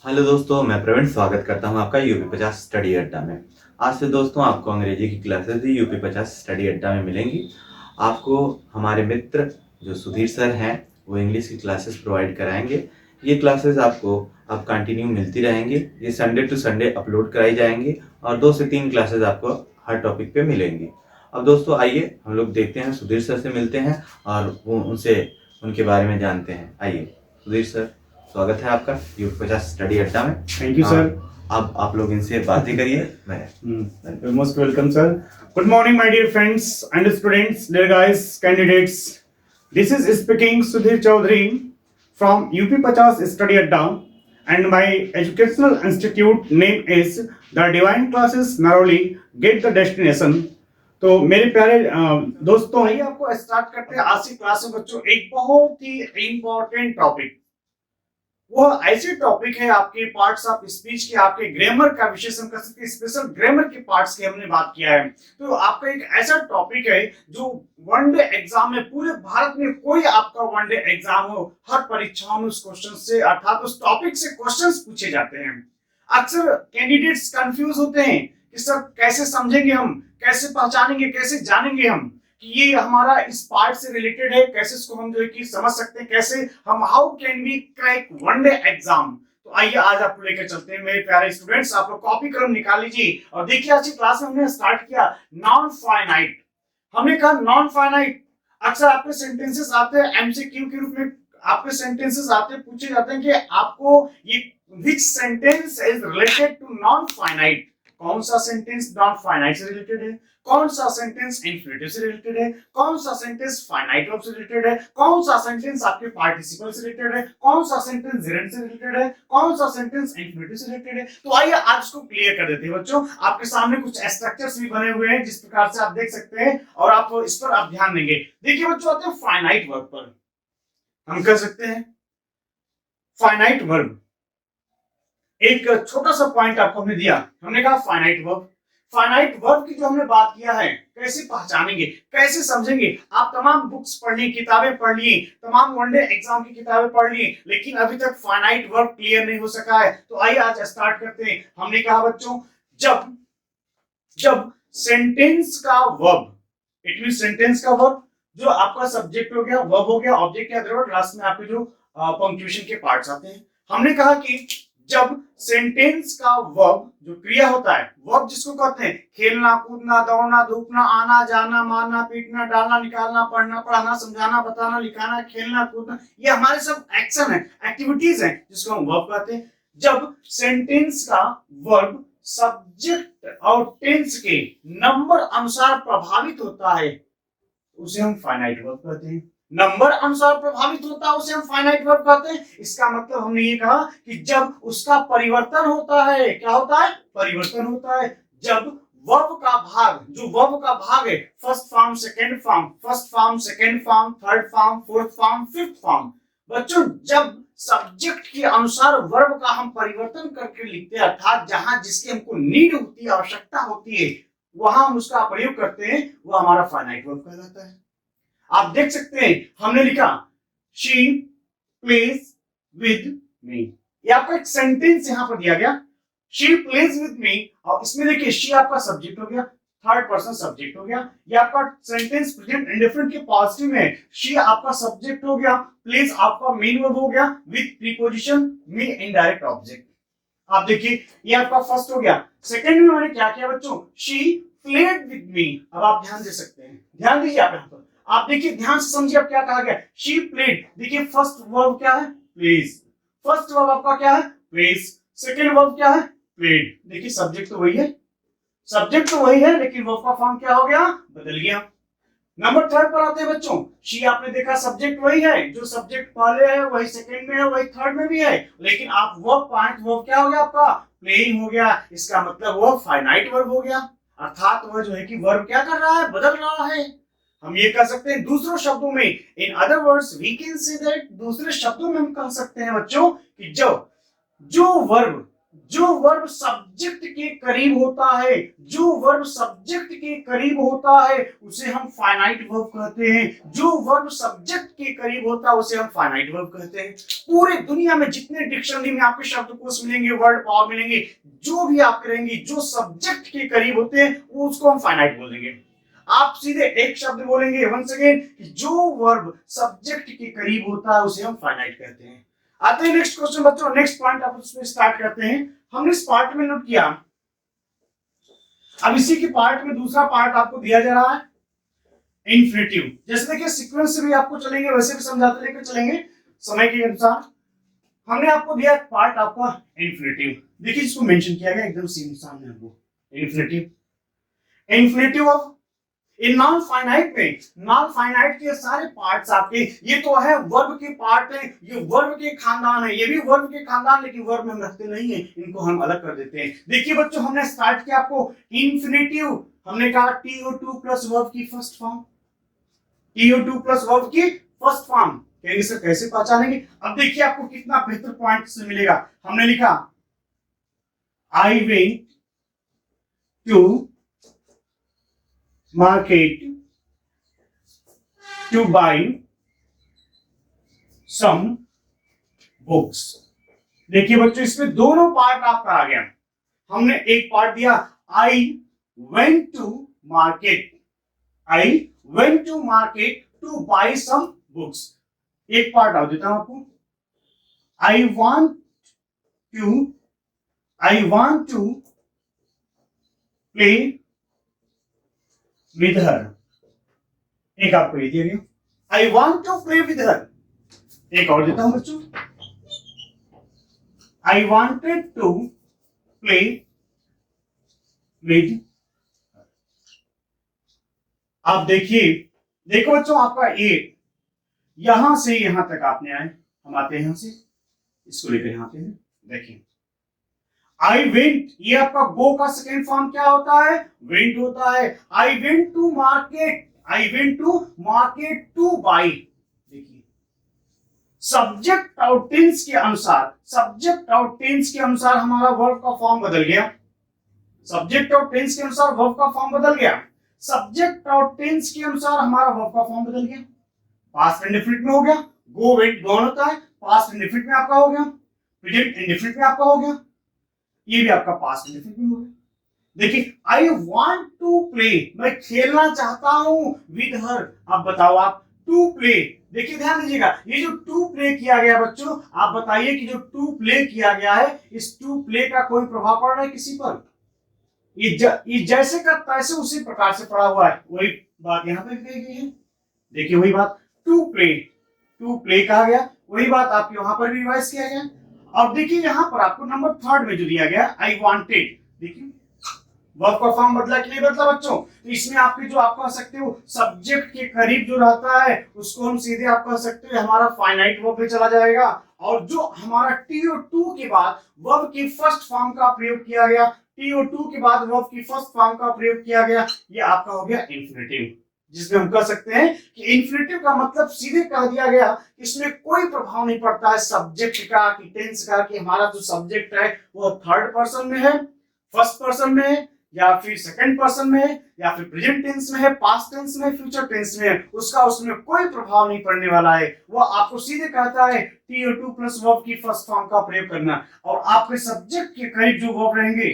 Hello दोस्तों, मैं प्रवीण स्वागत करता हूं आपका यूपी 50 स्टडी अड्डा में। आज से दोस्तों आपको अंग्रेजी की क्लासेस भी यूपी 50 स्टडी अड्डा में मिलेंगी। आपको हमारे मित्र जो सुधीर सर हैं वो इंग्लिश की क्लासेस प्रोवाइड कराएंगे। ये क्लासेस आपको अब कंटिन्यू मिलती रहेंगी। ये संडे टू संडे अपलोड कराई जाएंगी और 2 से 3 क्लासेस आपको हर टॉपिक पे मिलेंगी। अब दोस्तों आइए हम लोग देखते हैं, सुधीर सर से मिलते हैं और वो उनसे उनके बारे में जानते हैं। आइए सुधीर सर, स्वागत है आपका यूपी 50 स्टडी अड्डा में। Thank you sir. अब आप लोग इनसे बातें करिए। मैं most welcome sir. Good morning my dear friends and students, dear guys, candidates. This is speaking Sudhir Chaudhary from UP 50 study Adda and my educational institute name is the Divine Classes Naroli Get the Destination। तो मेरे प्यारे दोस्तों, आइए आपको start करते हैं आज की क्लास में बच्चों। एक बहुत ही इम्पोर्टेंट टॉपिक, वो ऐसे टॉपिक है आपके पार्ट्स ऑफ स्पीच के, आपके ग्रामर का विशेषण कर सकते हैं, स्पेशल ग्रामर के पार्ट्स की हमने बात किया है। तो आपका एक ऐसा टॉपिक है जो वनडे एग्जाम में, पूरे भारत में कोई आपका वनडे एग्जाम हो, हर परीक्षाओं में उस क्वेश्चन से अर्थात उस टॉपिक से क्वेश्चंस पूछे जाते हैं। अक्सर कैंडिडेट्स कंफ्यूज होते हैं कि सर कैसे समझेंगे हम, कैसे पहचानेंगे, कैसे जानेंगे हम कि ये हमारा इस पार्ट से रिलेटेड है, कैसे इसको हम जो है कि समझ सकते हैं, कैसे हम how can we crack one day exam. तो आइए आज आपको लेकर चलते हैं मेरे प्यारे स्टूडेंट्स। आप लोग कॉपी कलम निकाल लीजिए और देखिए आज की क्लास में हमने स्टार्ट किया नॉन फाइनाइट। हमने कहा नॉन फाइनाइट, अक्सर आपके सेंटेंसेस आते हैं एमसीक्यू के रूप में, आपके सेंटेंसेस आते पूछे जाते हैं कि आपको ये which sentence is related to non finite. कौन सा सेंटेंस नॉन फाइनाइट से रिलेटेड है, कौन सा सेंटेंस इंफिनिटिव से रिलेटेड है, कौन सा सेंटेंस फाइनाइट वर्ब से रिलेटेड है, कौन सा सेंटेंस आपके पार्टिसिपल से रिलेटेड है, कौन सा सेंटेंस जेरेंट से रिलेटेड है, कौन सा सेंटेंस इंफिनिटिव से रिलेटेड है। तो आइए आज इसको क्लियर कर देते हैं बच्चों। आपके सामने कुछ स्ट्रक्चर्स भी बने हुए हैं जिस प्रकार से आप देख सकते हैं और आप इस पर आप ध्यान देंगे। देखिए बच्चों, आते हैं फाइनाइट वर्ब पर। हम कर सकते हैं फाइनाइट वर्ब। एक छोटा सा पॉइंट आपको हमने दिया, हमने कहा फाइनाइट वर्ब। फाइनाइट वर्ब की जो हमने बात किया है, कैसे पहचानेंगे, कैसे समझेंगे। आप तमाम बुक्स पढ़ ली, किताबें पढ़ ली, तमाम वनडे एग्जाम की किताबें पढ़ ली, लेकिन अभी तक फाइनाइट वर्ब क्लियर नहीं हो सका है। तो आइए आज स्टार्ट करते हैं। हमने कहा बच्चों, जब सेंटेंस का वर्ब, इट मीन सेंटेंस का वर्ब जो आपका सब्जेक्ट हो गया, वर्ब हो गया, ऑब्जेक्ट या अदर, लास्ट में आपके जो पंक्चुएशन के पार्ट्स आते हैं। हमने कहा कि जब सेंटेंस का वर्ब जो क्रिया होता है, वर्ब जिसको कहते हैं खेलना, कूदना, दौड़ना, धूपना, आना जाना, मारना, पीटना, डालना, निकालना, पढ़ना, पढ़ाना, समझाना, बताना, लिखाना, खेलना, कूदना, ये हमारे सब एक्शन है, एक्टिविटीज हैं जिसको हम वर्ब कहते हैं। जब सेंटेंस का वर्ब सब्जेक्ट और टेंस के नंबर अनुसार प्रभावित होता है उसे हम फाइनाइट वर्ब कहते हैं। नंबर अनुसार प्रभावित होता है उसे हम फाइनाइट वर्ब कहते हैं। इसका मतलब हमने ये कहा कि जब उसका परिवर्तन होता है, क्या होता है, परिवर्तन होता है। जब वर्ब का भाग, जो वर्ब का भाग है, first form, second form, first form, second form, third form, fourth form, fifth form. बच्चों, जब सब्जेक्ट के अनुसार वर्ब का हम परिवर्तन करके लिखते हैं, अर्थात जहां जिसकी हमको नीड होती है, आवश्यकता होती है, वहां हम उसका प्रयोग करते हैं, वो हमारा फाइनाइट वर्ब कहलाता है। आप देख सकते हैं हमने लिखा she plays with me, ये आपका एक सेंटेंस यहां पर दिया गया, she plays with me, और इसमें देखिए she आपका सब्जेक्ट हो गया, थर्ड पर्सन सब्जेक्ट हो गया। ये आपका सेंटेंस प्रेजेंट इंडेफिनिट के पॉजिटिव में, she आपका सब्जेक्ट हो गया, plays आपका मेन वर्ब हो गया with preposition me indirect object. आप देखिए ये आपका फर्स्ट हो गया। सेकंड में मैंने क्या किया बच्चों, she played with me। अब आप ध्यान दे सकते हैं, ध्यान दीजिए आप यहां पर, आप देखिए ध्यान से समझिए अब क्या कहा गया, she played। देखिए फर्स्ट वर्ब क्या है, plays। फर्स्ट वर्ब आपका क्या है, plays। सेकंड वर्ब क्या है, played। देखिए सब्जेक्ट तो वही है, सब्जेक्ट तो वही है, लेकिन वर्ब का फॉर्म क्या हो गया, बदल गया। नंबर थर्ड पर आते हैं बच्चों, she आपने देखा सब्जेक्ट वही है, जो सब्जेक्ट पहले है वही सेकंड में है, वही थर्ड में भी है, लेकिन आप वर्ब पॉइंट, वर्ब क्या हो गया आपका, प्लेइंग हो गया। इसका मतलब वो फाइनाइट वर्ब हो गया, अर्थात वह जो है कि वर्ब क्या कर रहा है, बदल रहा है। हम ये कह सकते हैं दूसरों शब्दों में, in other words we can say that, दूसरे शब्दों में हम कह सकते हैं बच्चों कि जो वर्ब जो वर्ब सब्जेक्ट के करीब होता है, जो वर्ब सब्जेक्ट के करीब होता है उसे हम फाइनाइट वर्ब कहते हैं। जो वर्ब सब्जेक्ट के करीब होता है उसे हम फाइनाइट वर्ब कहते हैं। पूरे दुनिया में जितने डिक्शनरी में आपके शब्दकोश मिलेंगे, वर्ड पावर मिलेंगे, जो भी आप करेंगे जो सब्जेक्ट के करीब होते हैं वो उसको हम फाइनाइट बोलेंगे। आप सीधे एक शब्द बोलेंगे वंस अगेन कि जो वर्ब सब्जेक्ट के करीब होता है उसे हम फाइनाइट कहते हैं। आते हैं नेक्स्ट क्वेश्चन बच्चों, नेक्स्ट पॉइंट आप उसमें स्टार्ट करते हैं। हमने इस पार्ट में नोट किया, अब इसी के पार्ट में दूसरा पार्ट आपको दिया जा रहा है इन्फिनेटिव। जैसे देखिए सीक्वेंस से भी आपको चलेंगे, वैसे भी समझाते लेकर चलेंगे समय के अनुसार। हमने आपको दिया पार्ट आपका इन्फिनेटिव, देखिए इसको मेंशन किया गया एकदम सामने आपको infinitive. Infinitive of in non finite में, नॉन फाइनाइट के सारे पार्ट्स आपके, ये तो है वर्ब के पार्ट है, ये वर्ब के खानदान है, ये भी वर्ब के खानदान, लेकिन वर्ब में हम रखते नहीं है, इनको हम अलग कर देते हैं। देखिए बच्चों हमने स्टार्ट किया आपको इन्फिनेटिव, हमने कहा TO2 प्लस वर्ब की first form, TO2 plus verb की फर्स्ट फॉर्म कहेंगे सर कैसे पहचानेंगे। अब देखिए आपको कितना बेहतर पॉइंट से मिलेगा। हमने लिखा I went to market to buy some books। देखिए बच्चों इसमें दोनों पार्ट आपका आ गया। हमने एक पार्ट दिया I went to market, I went to market to buy some books। एक पार्ट और देता हूं आपको, I want to play with her। एक आपको ये दिया गया, I want to play with her। एक और देता हूं बच्चों, I wanted to play with her। आप देखिए, देखो बच्चों आपका ए यहां से यहां तक आपने आए, हम आते हैं यहां से, इसको लेकर यहां आते हैं। देखिए आई वेंट, ये आपका गो का सेकेंड फॉर्म क्या होता है, वेंट होता है। I went to market, I went to market to buy. देखिए सब्जेक्ट और टेंस के अनुसार, सब्जेक्ट और टेंस के अनुसार हमारा वर्ब का फॉर्म बदल गया, सब्जेक्ट और टेंस के अनुसार वर्ब का फॉर्म बदल गया, सब्जेक्ट और टेंस के अनुसार हमारा वर्ब का फॉर्म बदल गया। पास्ट इंडेफिनिट में हो गया, गो वेंट गॉन होता है, पास्ट इंडेफिनिट में आपका हो गया, प्रेजेंट इंडेफिनिट में आपका हो गया, ये भी आपका पास्ट इंडेफिनिट में हो गया। देखिए आई वांट टू प्ले, मैं खेलना चाहता हूं विद हर। अब बताओ आप टू प्ले, देखिए ध्यान दीजिएगा, ये जो टू प्ले किया गया बच्चों, आप बताइए कि जो टू प्ले किया गया है, इस टू प्ले का कोई प्रभाव पड़ रहा है किसी पर? ये जैसे का तैसे उसी प्रकार से पड़ा हुआ है, वही बात यहाँ पे कही गई है। देखिए वही बात टू प्ले कहा गया, वही बात आपके वहां पर भी रिवाइज किया गया। अब देखिए यहां पर आपको नंबर थर्ड में जो दिया गया आई वांटेड, देखिए वर्ब का फॉर्म बदला कि नहीं बदला बच्चों? तो इसमें आपके जो आप कह सकते हो सब्जेक्ट के करीब जो रहता है उसको हम सीधे आप कह सकते हो हमारा फाइनाइट वर्ब पे चला जाएगा, और जो हमारा TO2 के बाद वर्ब की फर्स्ट फॉर्म का प्रयोग किया गया, TO2 के बाद वर्ब की फर्स्ट फॉर्म का प्रयोग किया गया, ये आपका हो गया इन्फिनेटिव, जिसमें हम कह सकते हैं कि इन्फिनेटिव का मतलब सीधे कह दिया गया कि इसमें कोई प्रभाव नहीं पड़ता है सब्जेक्ट का, कि टेंस का, कि हमारा जो सब्जेक्ट है वो थर्ड पर्सन में है, फर्स्ट पर्सन में है, या फिर सेकंड पर्सन में है, या फिर प्रेजेंट टेंस में है, पास्ट टेंस में, फ्यूचर टेंस में है, उसका उसमें कोई प्रभाव नहीं पड़ने वाला है। वो आपको सीधे कहता है TO2 प्लस वर्ब की फर्स्ट फॉर्म का प्रयोग करना, और आपके सब्जेक्ट के करीब जो वर्ब रहेंगे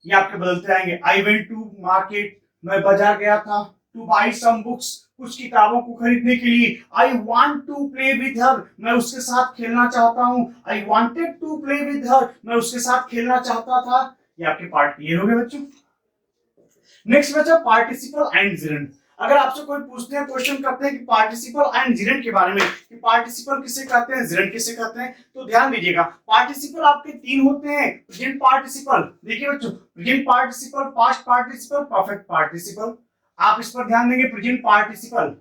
ये आपके बदलते आएंगे। आई वेंट टू मार्केट, मैं बाजार गया था, टू बाई सम बुक्स, कुछ किताबों को खरीदने के लिए, I want to play with her, मैं उसके साथ खेलना चाहता हूं, I wanted to play with her, मैं उसके साथ खेलना चाहता था। ये आपके पार्ट क्लियर हो गए बच्चों। नेक्स्ट बचा पार्टिसिपल एंड जिरेंड। अगर आपसे कोई पूछते हैं, क्वेश्चन करते हैं कि पार्टिसिपल एंड जिरेंड के बारे में, कि पार्टिसिपल किसे कहते हैं, जिरेंड किसे कहते हैं, तो ध्यान दीजिएगा पार्टिसिपल आपके तीन होते हैं। प्रेजेंट पार्टिसिपल, देखिए बच्चों present participle, past participle, perfect participle. आप इस पर ध्यान देंगे, प्रेजेंट पार्टिसिपल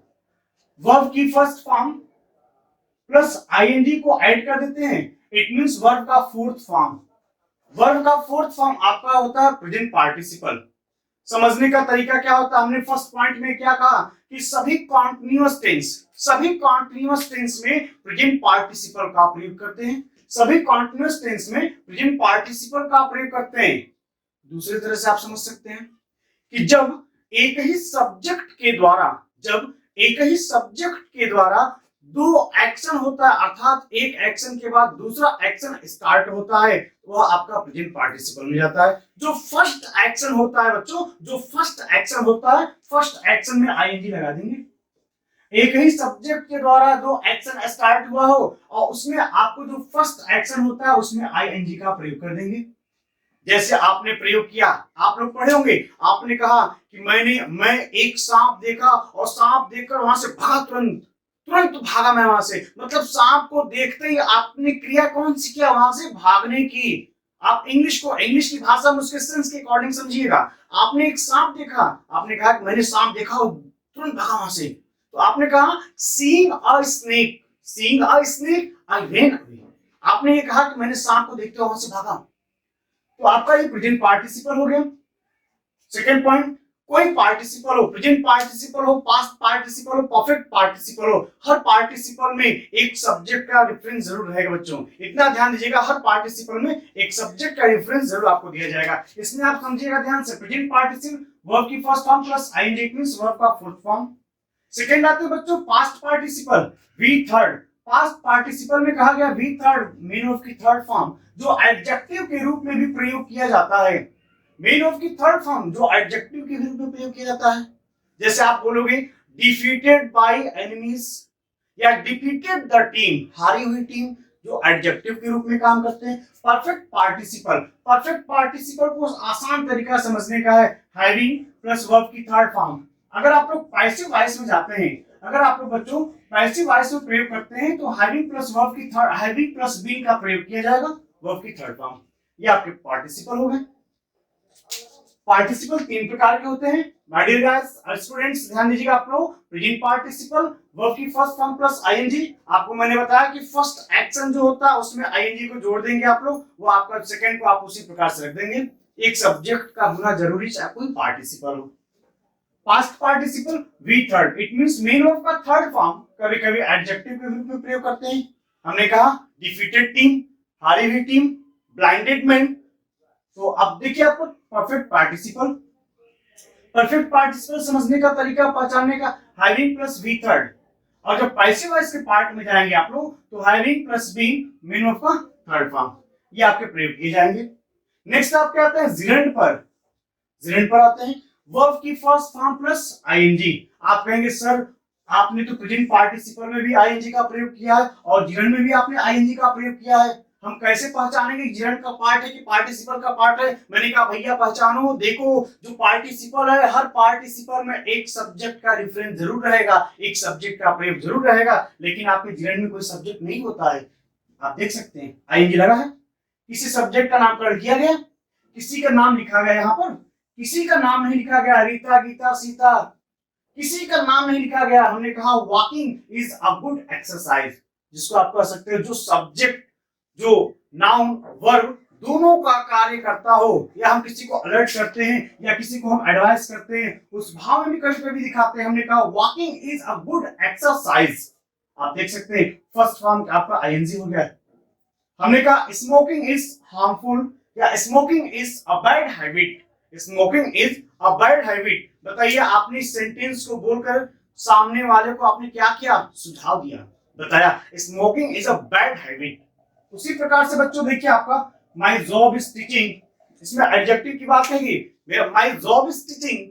वर्ब की फर्स्ट फॉर्म प्लस आईएनजी को ऐड कर देते हैं, इट मींस वर्ब का फोर्थ फॉर्म। वर्ब का फोर्थ फॉर्म आपका होता है प्रेजेंट पार्टिसिपल। समझने का तरीका क्या होता है, हमने फर्स्ट पॉइंट में क्या कहा कि सभी कॉन्टिन्यूअस टेंस में प्रेजेंट पार्टिसिपल का प्रयोग करते हैं, सभी कॉन्टिन्यूअस टेंस में प्रेजेंट पार्टिसिपल का प्रयोग करते हैं। दूसरी तरह से आप समझ सकते हैं कि जब एक ही सब्जेक्ट के द्वारा दो एक्शन होता है, अर्थात एक एक्शन के बाद दूसरा एक्शन स्टार्ट होता है, तो वह आपका प्रेजेंट पार्टिसिपल में जाता है। जो फर्स्ट एक्शन होता है बच्चों, फर्स्ट एक्शन में आईएनजी लगा देंगे। एक ही सब्जेक्ट के द्वारा दो एक्शन स्टार्ट हुआ हो और उसमें आपको जो फर्स्ट एक्शन होता है उसमें आईएनजी का प्रयोग कर देंगे। जैसे आपने प्रयोग किया, आप लोग पढ़े होंगे, आपने कहा कि मैं एक सांप देखा और सांप देखकर वहां से भागा, तुरंत भागा मैं वहां से। मतलब सांप को देखते ही आपने क्रिया कौन सी किया, वहां से भागने की। आप इंग्लिश की भाषा में उसके सेंस के अकॉर्डिंग समझिएगा। आपने एक सांप देखा, आपने कहा कि मैंने सांप देखा और तुरंत भागा वहां से, तो आपने कहा seeing a snake I ran away. आपने ये कहा कि मैंने सांप को देखते वहां से भागा, तो आपका ये प्रेजेंट पार्टिसिपल हो गया। सेकंड पॉइंट, कोई पार्टिसिपल हो, प्रेजेंट पार्टिसिपल हो, पास्ट पार्टिसिपल हो, परफेक्ट पार्टिसिपल हो, हर पार्टिसिपल में एक सब्जेक्ट का रेफरेंस जरूर रहेगा बच्चों। इतना ध्यान दीजिएगा, हर पार्टिसिपल में एक सब्जेक्ट का रेफरेंस जरूर आपको दिया जाएगा। इसमें आप समझिएगा ध्यान से, प्रेजेंट पार्टिसिपल वर्ब की first form plus ING it means verb का फोर्थ फॉर्म। सेकंड आते हैं बच्चों past participle V third. Past participle में कहा गया वी थर्ड, मेन ऑफ की थर्ड फॉर्म, जो एडजेक्टिव के रूप में भी प्रयोग किया जाता है। मेन ऑफ की थर्ड फॉर्म जो एडजेक्टिव के रूप में प्रयोग किया जाता है। जैसे आप बोलोगे डिफीटेड बाय एनिमीज या डिफीटेड द टीम, हारी हुई टीम, जो एडजेक्टिव के रूप में काम करते हैं। परफेक्ट पार्टिसिपल को आसान तरीका समझने का है हैविंग प्लस वर्ब की थर्ड फॉर्म। अगर आप लोग पैसिव वॉइस में जाते हैं, अगर आप लोग बच्चों पैसिव वॉइस में प्रयोग करते हैं तो हैविंग प्लस वर्ब की थर्ड, हैविंग प्लस बीइंग का प्रयोग किया जाएगा वर्ब की थर्ड फॉर्म। ये आपके पार्टिसिपल हो गए। पार्टिसिपल तीन प्रकार के होते हैं माय डियर गाइस स्टूडेंट्स, ध्यान दीजिएगा आप लोग। प्रेजेंट पार्टिसिपल वर्ब की फर्स्ट फॉर्म प्लस आईएनजी। आपको मैंने बताया कि फर्स्ट एक्शन जो होता है उसमें आईएनजी को जोड़ देंगे आप लोग, वो आपका सेकंड को आप उसी प्रकार से रख देंगे। एक सब्जेक्ट का होना जरूरी, चाहे कोई पार्टिसिपल हो। Past participle V third, it means main verb का थर्ड फॉर्म कभी कभी एडजेक्टिव के रूप में प्रयोग करते हैं। हमने कहा डिफीटेड टीम, हारी हुई टीम, ब्लाइंडेड मैन। तो अब देखिए आपको परफेक्ट पार्टिसिपल समझने का तरीका, पहचानने का, हैविंग प्लस वी थर्ड। और जब पैसिव वॉइस के पार्ट में जाएंगे आप लोग तो having plus being main verb का थर्ड फॉर्म, ये आपके प्रयोग किए जाएंगे। नेक्स्ट आपके आते हैं जिरेंड पर आते हैं वर्ब की फर्स्ट फॉर्म प्लस आईएनजी। आप कहेंगे सर आपने तो प्रेजेंट पार्टिसिपल में भी आईएनजी का प्रयोग किया है और जिरेंड में भी आपने आईएनजी का प्रयोग किया है, हम कैसे पहचानेंगे जिरेंड का पार्ट है कि पार्टिसिपल का पार्ट है? मैंने कहा भैया पहचानो, देखो जो पार्टिसिपल है, हर पार्टिसिपल में एक सब्जेक्ट का रेफरेंस जरूर रहेगा, एक सब्जेक्ट का प्रयोग जरूर रहेगा, लेकिन आपके जिरेंड में कोई सब्जेक्ट नहीं होता है। आप देख सकते हैं आईएनजी लगा है, किसी सब्जेक्ट का नामकरण किया गया, किसी का नाम लिखा गया, यहाँ पर किसी का नाम नहीं लिखा गया, रीता, गीता, सीता, किसी का नाम नहीं लिखा गया। हमने कहा walking is a good exercise, जिसको आप कह सकते हो जो सब्जेक्ट, जो नाउन वर्ब दोनों का कार्य करता हो, या हम किसी को अलर्ट करते हैं या किसी को हम एडवाइस करते हैं, उस भाव में भी कभी कभी दिखाते हैं। हमने कहा walking is a good exercise, आप देख सकते हैं फर्स्ट फॉर्म आपका आईएनजी हो गया। हमने कहा स्मोकिंग इज हार्मफुल या smoking is a bad habit, smoking is a bad habit. बताइए आपने इस सेंटेंस को बोलकर सामने वाले को आपने क्या किया, सुझाव दिया, बताया smoking is a bad habit. उसी प्रकार से बच्चों देखिए आपका माय जॉब इज टीचिंग, इसमें एडजेक्टिव की बात कहेंगे, मेरा माय जॉब इज टीचिंग,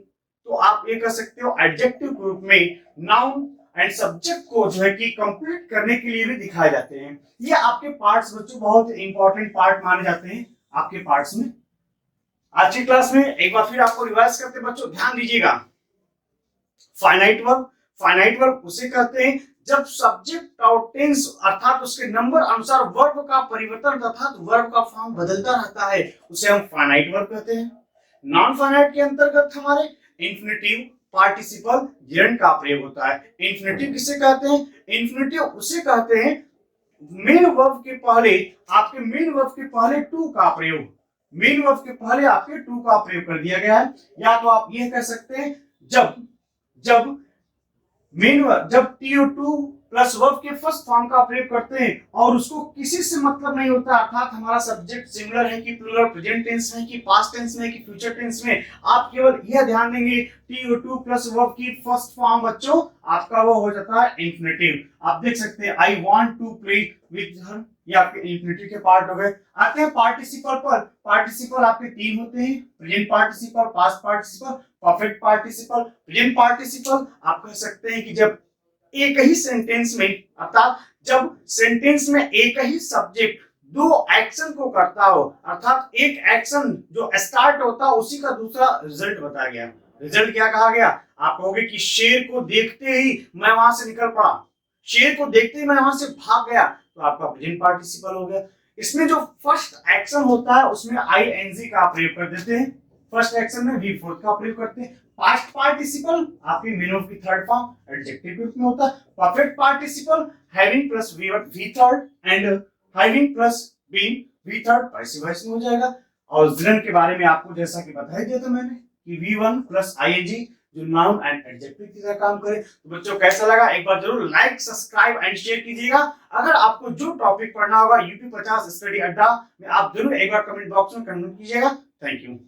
तो आप ये कह सकते हो एडजेक्टिव के रूप में नाउन एंड सब्जेक्ट को जो है कि कंप्लीट करने के लिए भी दिखाए जाते हैं। ये आपके पार्ट्स बच्चों बहुत इंपॉर्टेंट पार्ट माने जाते हैं आपके पार्ट्स में। आज की क्लास में एक बार फिर आपको रिवाइज करते हैं बच्चों, ध्यान दीजिएगा। फाइनाइट वर्ब उसे कहते हैं जब सब्जेक्ट और टेंस अर्थात उसके नंबर अनुसार वर्ब का परिवर्तन अर्थात वर्ब का फॉर्म बदलता रहता है, उसे हम फाइनाइट वर्ब कहते हैं। नॉन फाइनाइट के अंतर्गत हमारे इंफिनिटिव, पार्टिसिपल, जिरेंड का प्रयोग होता है। इंफिनिटिव किसे कहते हैं? इंफिनिटिव उसे कहते हैं मेन वर्ब के पहले, आपके मेन वर्ब के पहले टू का प्रयोग, मेन वर्ब के पहले आपके टू का प्रयोग कर दिया गया है। या तो आप ये कह सकते हैं जब मेन वर्ब, जब TO2 प्लस वर्ब के फर्स्ट फॉर्म का प्रयोग करते हैं और उसको किसी से मतलब नहीं होता, अर्थात हमारा सब्जेक्ट सिंगुलर है कि प्लूरल, प्रेजेंट टेंस में कि पास्ट टेंस में कि फ्यूचर टेंस में, आप केवल यह ध्यान देंगे to प्लस वर्ब की फर्स्ट फॉर्म बच्चों आपका वो हो जाता है इंफिनिटिव। आप देख सकते हैं I want to play with her, ये आपके इंफिनिटिव के पार्ट हो गए। आते हैं पार्टिसिपल पर। पार्टिसिपल आपके तीन होते हैं, present participle, past participle, perfect participle. Present participle आप कह सकते हैं कि जब एक ही सेंटेंस में, अर्थात जब सेंटेंस में एक ही सब्जेक्ट दो एक्शन को करता हो, अर्थात एक एक्शन जो स्टार्ट होता है उसी का दूसरा रिजल्ट बताया गया। रिजल्ट क्या कहा गया? आप कहोगे कि शेर को देखते ही मैं वहां से निकल पड़ा, शेर को देखते ही मैं वहां से भाग गया, तो आपका प्रेजेंट पार्टिसिपल हो गया। इसमें जो फर्स्ट एक्शन होता है उसमें आईएनजी का प्रयोग कर देते हैं, फर्स्ट एक्शन में वी फोर्थ का प्रयोग करते हैं। पास्ट पार्टिसिपल आपके मेन ऑफ की थर्ड फॉर्म एडजेक्टिव रूप में होता है। Perfect participle having plus V third and having plus being V third vice versa हो जाएगा। और जिरन के बारे में आपको जैसा कि बता दिया था मैंने कि V1 प्लस आईएनजी जो नाउन एंड एडजेक्टिव की तरह काम करे। तो बच्चों कैसा लगा एक बार जरूर लाइक, सब्सक्राइब एंड शेयर कीजिएगा। अगर आपको जो टॉपिक पढ़ना होगा यूपी 50 स्टडी अड्डा में आप जरूर एक बार कमेंट बॉक्स में कमेंट कीजिएगा। Thank you.